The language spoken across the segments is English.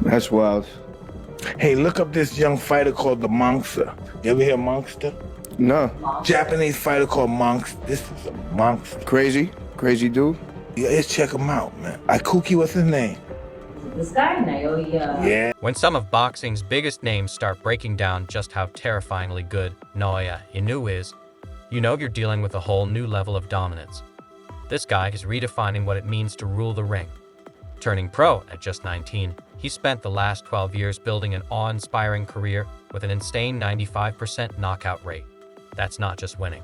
That's wild. Hey, look up this young fighter called the Monster. You ever hear Monster? No. Japanese fighter called Monster. This is a Monster. Crazy dude. Yeah, let's check him out, man. Ikuki, what's his name? This guy, Naoya. Yeah. When some of boxing's biggest names start breaking down just how terrifyingly good Naoya Inoue is, you know you're dealing with a whole new level of dominance. This guy is redefining what it means to rule the ring. Turning pro at just 19, he spent the last 12 years building an awe-inspiring career with an insane 95% knockout rate. That's not just winning.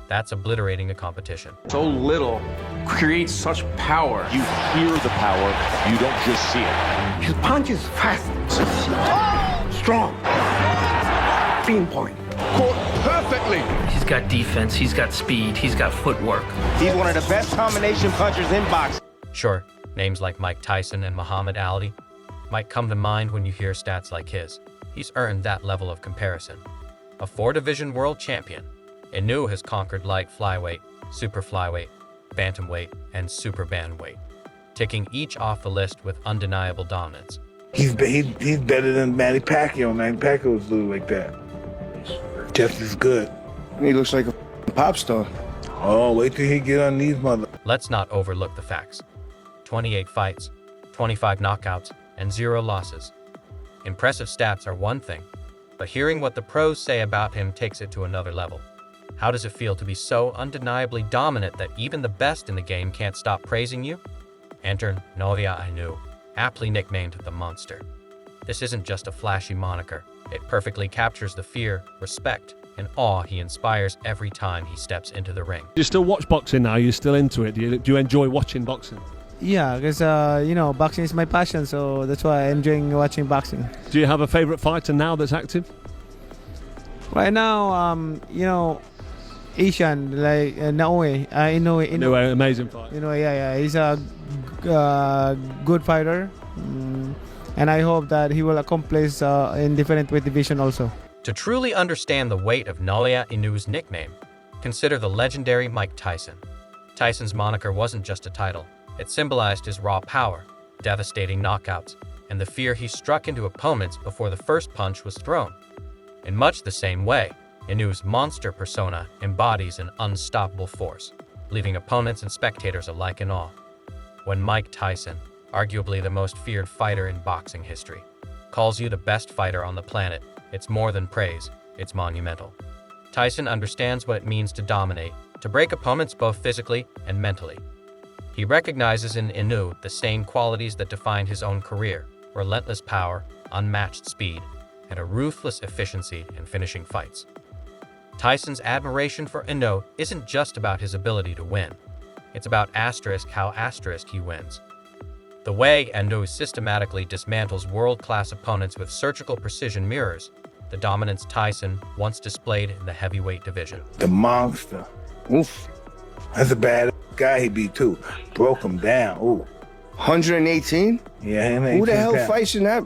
That's obliterating the competition. So little creates such power. You hear the power, you don't just see it. His punch is fast, strong, pinpoint. Caught perfectly. He's got defense, he's got speed, he's got footwork. He's one of the best combination punchers in boxing. Sure, names like Mike Tyson and Muhammad Ali might come to mind when you hear stats like his. He's earned that level of comparison. A 4-division world champion, Inoue has conquered light flyweight, super flyweight, bantamweight, and super bantamweight, ticking each off the list with undeniable dominance. He's better than Manny Pacquiao. Manny Pacquiao was little like that. Just as good. He looks like a pop star. Oh, wait till he get on these mother. Let's not overlook the facts. 28 fights, 25 knockouts, and 0 losses. Impressive stats are one thing, but hearing what the pros say about him takes it to another level. How does it feel to be so undeniably dominant that even the best in the game can't stop praising you? Enter Naoya Inoue, aptly nicknamed the Monster. This isn't just a flashy moniker. It perfectly captures the fear, respect, and awe he inspires every time he steps into the ring. Do you still watch boxing now? You're still into it? Do you enjoy watching boxing? Yeah, because boxing is my passion, so that's why I'm enjoying watching boxing. Do you have a favorite fighter now that's active? Right now, Asian, like Naoya Inoue. Inoue, amazing fight. He's a good fighter, and I hope that he will accomplish in different weight division also. To truly understand the weight of Naoya Inoue's nickname, consider the legendary Mike Tyson. Tyson's moniker wasn't just a title. It symbolized his raw power, devastating knockouts, and the fear he struck into opponents before the first punch was thrown. In much the same way, Inoue's monster persona embodies an unstoppable force, leaving opponents and spectators alike in awe. When Mike Tyson, arguably the most feared fighter in boxing history, calls you the best fighter on the planet, it's more than praise, it's monumental. Tyson understands what it means to dominate, to break opponents both physically and mentally. He recognizes in Inoue the same qualities that defined his own career: relentless power, unmatched speed, and a ruthless efficiency in finishing fights. Tyson's admiration for Inoue isn't just about his ability to win. It's about how he wins. The way Inoue systematically dismantles world-class opponents with surgical precision mirrors the dominance Tyson once displayed in the heavyweight division. The Monster. Oof. That's a bad guy he beat too. Broke him down. Ooh. 118? Yeah, him. Who the hell fights in that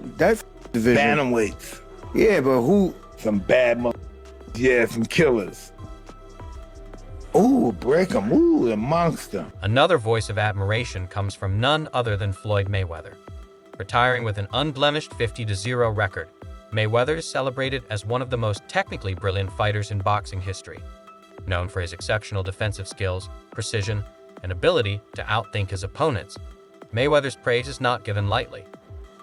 division? Bantamweights. Yeah, but who? Some bad yeah, some killers. Ooh, break him. Ooh, the Monster. Another voice of admiration comes from none other than Floyd Mayweather. Retiring with an unblemished 50-0 record, Mayweather is celebrated as one of the most technically brilliant fighters in boxing history. Known for his exceptional defensive skills, precision, and ability to outthink his opponents, Mayweather's praise is not given lightly.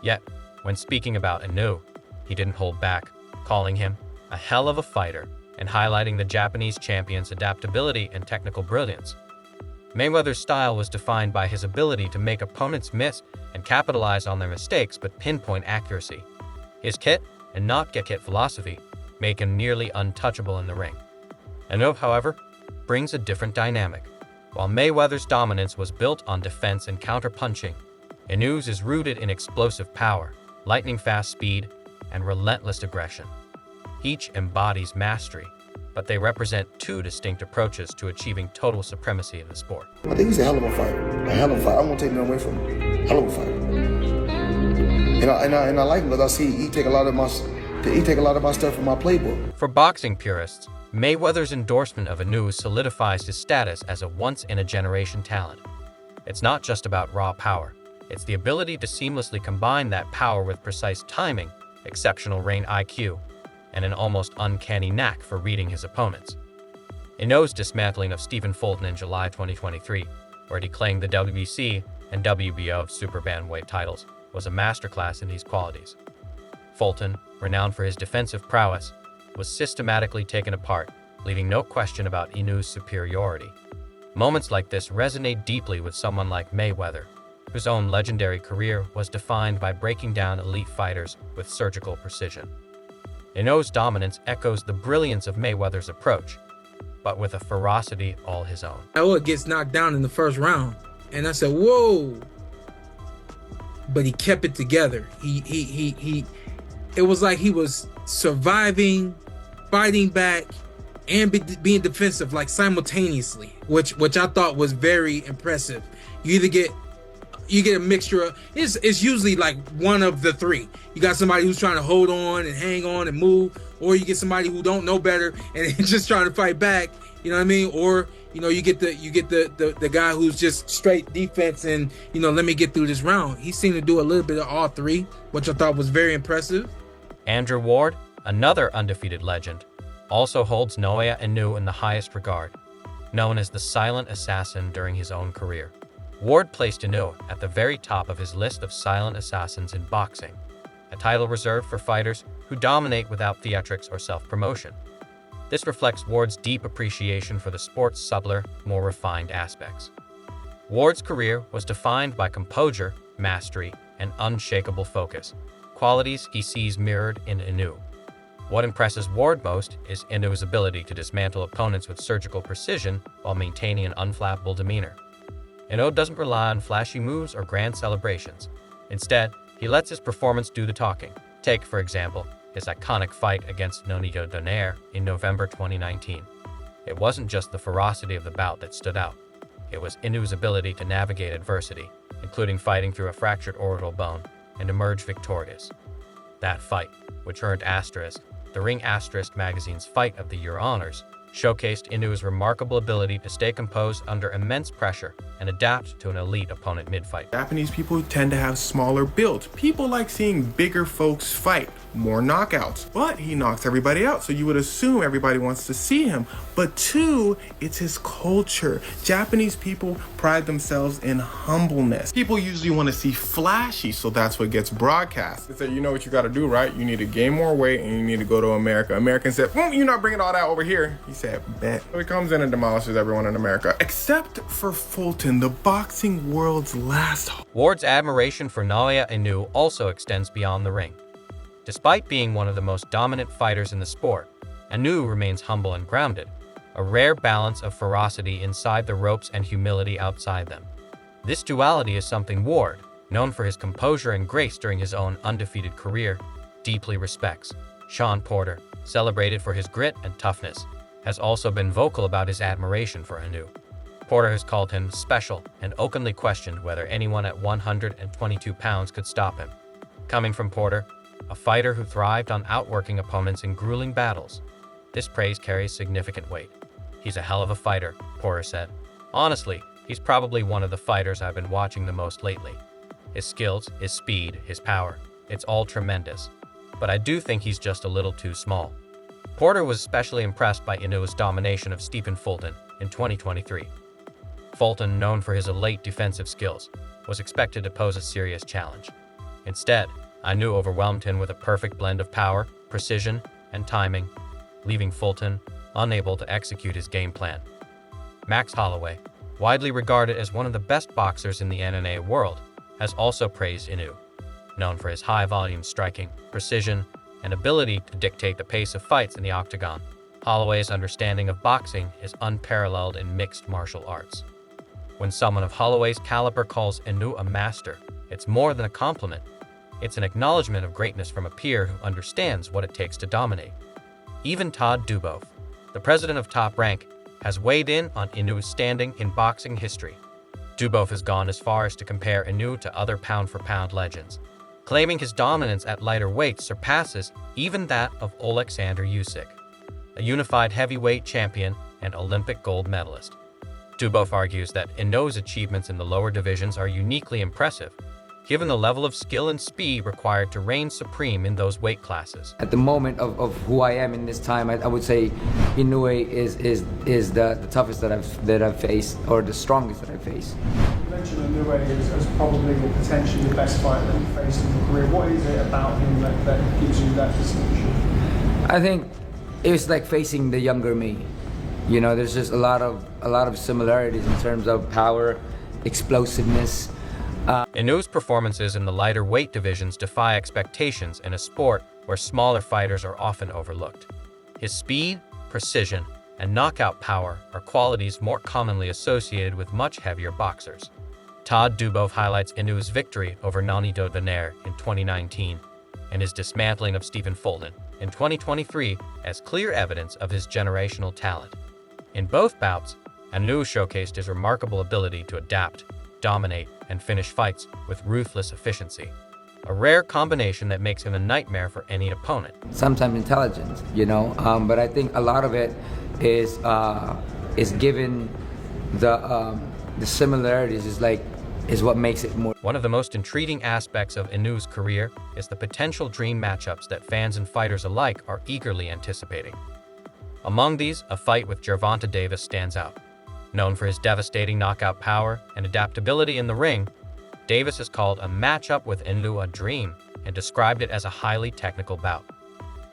Yet, when speaking about Inoue, he didn't hold back, calling him a hell of a fighter and highlighting the Japanese champion's adaptability and technical brilliance. Mayweather's style was defined by his ability to make opponents miss and capitalize on their mistakes with pinpoint accuracy. His hit and not get hit philosophy make him nearly untouchable in the ring. Inoue, however, brings a different dynamic. While Mayweather's dominance was built on defense and counter-punching, Inoue's is rooted in explosive power, lightning-fast speed, and relentless aggression. Each embodies mastery, but they represent two distinct approaches to achieving total supremacy in the sport. I think he's a hell of a fighter. A hell of a fighter. I won't take nothing away from him. Hell of a fighter. And I like him because I see he take a lot of my stuff from my playbook. For boxing purists, Mayweather's endorsement of Inoue solidifies his status as a once-in-a-generation talent. It's not just about raw power. It's the ability to seamlessly combine that power with precise timing, exceptional range IQ, and an almost uncanny knack for reading his opponents. Inoue's dismantling of Stephen Fulton in July 2023, where he claimed the WBC and WBO super bantamweight titles, was a masterclass in these qualities. Fulton, renowned for his defensive prowess, was systematically taken apart, leaving no question about Inoue's superiority. Moments like this resonate deeply with someone like Mayweather, whose own legendary career was defined by breaking down elite fighters with surgical precision. Inoue's dominance echoes the brilliance of Mayweather's approach, but with a ferocity all his own. Naoya gets knocked down in the first round, and I said, "Whoa!" But he kept it together. It was like he was surviving, fighting back, and being defensive, like simultaneously, which I thought was very impressive. You get a mixture of, it's usually like one of the three. You got somebody who's trying to hold on and hang on and move, or you get somebody who don't know better and just trying to fight back. You know what I mean? Or you get the guy who's just straight defense and let me get through this round. He seemed to do a little bit of all three, which I thought was very impressive. Andrew Ward, another undefeated legend, also holds Naoya Inoue in the highest regard, known as the silent assassin during his own career. Ward placed Inoue at the very top of his list of silent assassins in boxing, a title reserved for fighters who dominate without theatrics or self-promotion. This reflects Ward's deep appreciation for the sport's subtler, more refined aspects. Ward's career was defined by composure, mastery, and unshakable focus, qualities he sees mirrored in Inoue. What impresses Ward most is Inoue's ability to dismantle opponents with surgical precision while maintaining an unflappable demeanor. Inoue doesn't rely on flashy moves or grand celebrations. Instead, he lets his performance do the talking. Take, for example, his iconic fight against Nonito Donaire in November 2019. It wasn't just the ferocity of the bout that stood out. It was Inoue's ability to navigate adversity, including fighting through a fractured orbital bone, and emerge victorious. That fight, which earned the Ring magazine's Fight of the Year honors, showcased Inoue's remarkable ability to stay composed under immense pressure and adapt to an elite opponent mid-fight. Japanese people tend to have smaller builds. People like seeing bigger folks fight, more knockouts. But he knocks everybody out, so you would assume everybody wants to see him. But two, it's his culture. Japanese people pride themselves in humbleness. People usually want to see flashy, so that's what gets broadcast. They say, you know what you got to do, right? You need to gain more weight and you need to go to America. American said, you're not bringing all that over here. He said, bet. So he comes in and demolishes everyone in America, except for Fulton, the boxing world's last hope. Ward's admiration for Naoya Inoue also extends beyond the ring. Despite being one of the most dominant fighters in the sport, Inoue remains humble and grounded, a rare balance of ferocity inside the ropes and humility outside them. This duality is something Ward, known for his composure and grace during his own undefeated career, deeply respects. Sean Porter, celebrated for his grit and toughness, has also been vocal about his admiration for Inoue. Porter has called him special and openly questioned whether anyone at 122 pounds could stop him. Coming from Porter, a fighter who thrived on outworking opponents in grueling battles, this praise carries significant weight. He's a hell of a fighter, Porter said. Honestly, he's probably one of the fighters I've been watching the most lately. His skills, his speed, his power, it's all tremendous. But I do think he's just a little too small. Porter was especially impressed by Inoue's domination of Stephen Fulton in 2023. Fulton, known for his elite defensive skills, was expected to pose a serious challenge. Instead, Inoue overwhelmed him with a perfect blend of power, precision, and timing, leaving Fulton unable to execute his game plan. Max Holloway, widely regarded as one of the best boxers in the MMA world, has also praised Inoue. Known for his high-volume striking, precision, and ability to dictate the pace of fights in the octagon, Holloway's understanding of boxing is unparalleled in mixed martial arts. When someone of Holloway's caliber calls Inoue a master, it's more than a compliment. It's an acknowledgement of greatness from a peer who understands what it takes to dominate. Even Todd Duboff, the president of Top Rank, has weighed in on Inoue's standing in boxing history. Duboff has gone as far as to compare Inoue to other pound-for-pound legends, claiming his dominance at lighter weights surpasses even that of Alexander Usyk, a unified heavyweight champion and Olympic gold medalist. Duboff argues that Inoue's achievements in the lower divisions are uniquely impressive, given the level of skill and speed required to reign supreme in those weight classes. At the moment of who I am in this time, I would say Inoue is the toughest that I've faced, or the strongest that I've faced. You mentioned Inoue as probably or potentially the best fighter that you faced in your career. What is it about him that gives you that distinction? I think it's like facing the younger me. You know, there's just a lot of similarities in terms of power, explosiveness. Inoue's performances in the lighter weight divisions defy expectations in a sport where smaller fighters are often overlooked. His speed, precision, and knockout power are qualities more commonly associated with much heavier boxers. Todd Dubove highlights Inoue's victory over Nonito Donaire in 2019 and his dismantling of Stephen Fulton in 2023 as clear evidence of his generational talent. In both bouts, Inoue showcased his remarkable ability to adapt, dominate, and finish fights with ruthless efficiency, a rare combination that makes him a nightmare for any opponent. Sometimes intelligent, you know, but I think a lot of it is given the similarities is what makes it more. One of the most intriguing aspects of Inoue's career is the potential dream matchups that fans and fighters alike are eagerly anticipating. Among these, a fight with Gervonta Davis stands out. Known for his devastating knockout power and adaptability in the ring, Davis has called a matchup with Inoue a dream and described it as a highly technical bout.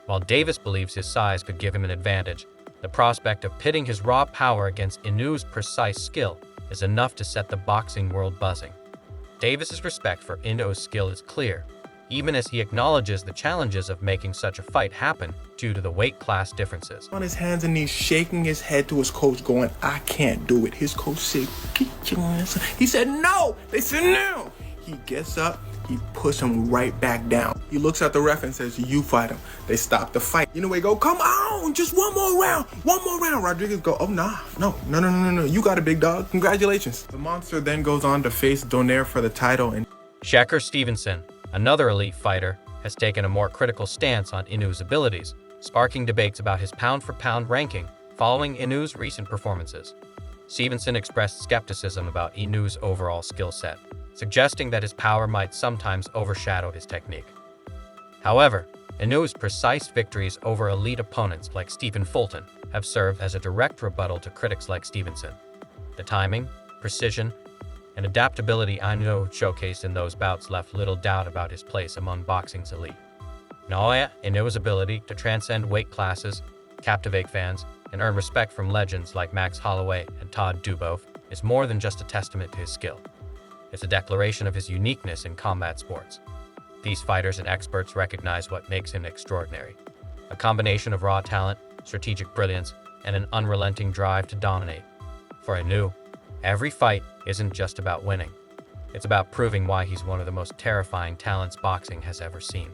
While Davis believes his size could give him an advantage, the prospect of pitting his raw power against Inoue's precise skill is enough to set the boxing world buzzing. Davis's respect for Inoue's skill is clear, even as he acknowledges the challenges of making such a fight happen due to the weight class differences. On his hands and knees, shaking his head to his coach, going, "I can't do it." His coach said, "Get your ass up." He said, "No." They said, "No." He gets up, he puts him right back down. He looks at the ref and says, "You fight him." They stop the fight. Inoue go, "Come on, just one more round. Rodriguez go, "Oh, no. You got it, big dog. Congratulations." The monster then goes on to face Donaire for the title. And Shakur Stevenson, another elite fighter, has taken a more critical stance on Inoue's abilities, sparking debates about his pound-for-pound ranking following Inoue's recent performances. Stevenson expressed skepticism about Inoue's overall skill set, suggesting that his power might sometimes overshadow his technique. However, Inoue's precise victories over elite opponents like Stephen Fulton have served as a direct rebuttal to critics like Stevenson. The timing, precision, and adaptability Inoue showcased in those bouts left little doubt about his place among boxing's elite. Naoya Inoue's ability to transcend weight classes, captivate fans, and earn respect from legends like Max Holloway and Todd Dubove is more than just a testament to his skill. It's a declaration of his uniqueness in combat sports. These fighters and experts recognize what makes him extraordinary: a combination of raw talent, strategic brilliance, and an unrelenting drive to dominate. For Inoue, every fight isn't just about winning. It's about proving why he's one of the most terrifying talents boxing has ever seen.